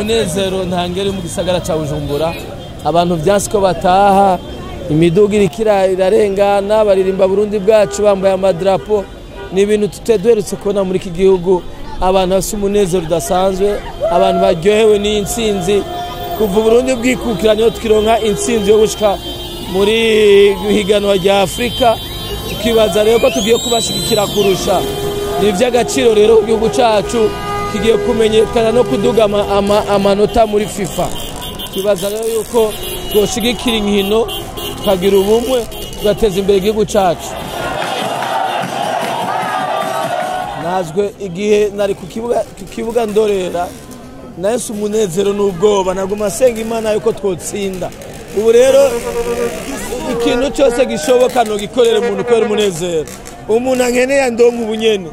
umunezero ntangere mu gisagara ca Bujumbura abantu vyansi ko bataha imiduga irikira irarengana baririmba Burundi bwacu bambaye amadrapo ni ibintu tutedwerutse kubona muri iki gihugu abantu bafite umunezero udasanzwe abantu baryohewe n'intsinzi kuva Burundi bwikukira niyo tukironka intsinzi yo gushika muri higanwa rya Afrika tukibaza rero ko tugiye kubashigikira kurusha ni vy'agaciro rero ku gihugu cacu kigiye kumenyekana no kuduga amanota muri FIFA tukibaza rero yuko twoshigikira inkino tukagira ubumwe tugateza imbere igihugu cacu nazwe igihe nari ku kibuga ndorera nahise umunezero n'ubwoba naguma senga Imana yuko twotsinda ubu rero ikintu cyose gishoboka no gikorera umuntu kwera umunezero umuntu ankeneye ndonka ubunyene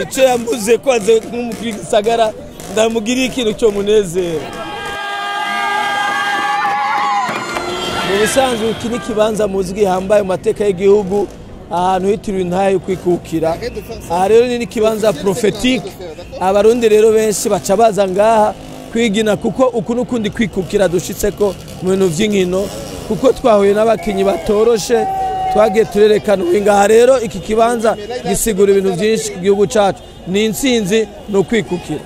ico yambuze kwaze nk'umugisagara ndamugiriye ikintu cyo munezero mu bisanzwe iki kibanza muzigi hambaye mateka y'igihugu ahantu hitiriwe intaye kwikukira aha rero ni kibanza prophetique abarundi rero benshi baca baza ngaha kwigina kuko uku nukundi kwikukira dushitseko mu bintu vy'inkino kuko twahuye n'abakinyi batoroshe twagiye turerekana ngaha rero iki kibanza gisigura ibintu byinshi ku gihugu cacu ni intsinzi no kwikukira